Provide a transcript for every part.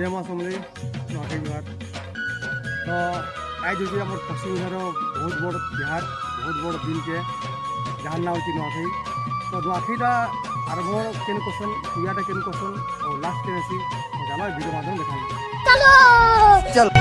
जय माँ समले नुआखाई जुहार। तो आज हूँ आम पश्चिम ओडार बहुत बड़ तिहार बहुत बड़ दिन के जहाँ ना हूँ नुआखाई। तो नुआखाईटा आरम्भ केन क्वेश्चन पूजाटा केन क्वेश्चन और लास्ट केन आसी जाना भिडियो माध्यम देखा चलो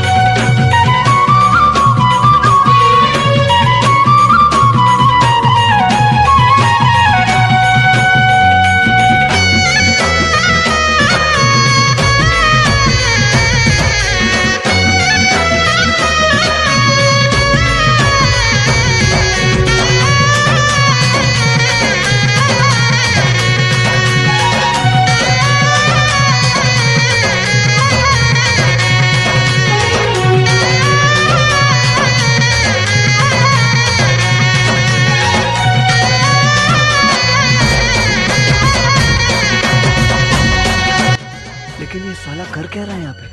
लेकिन ये साला कर क्या रहा है यहाँ पे?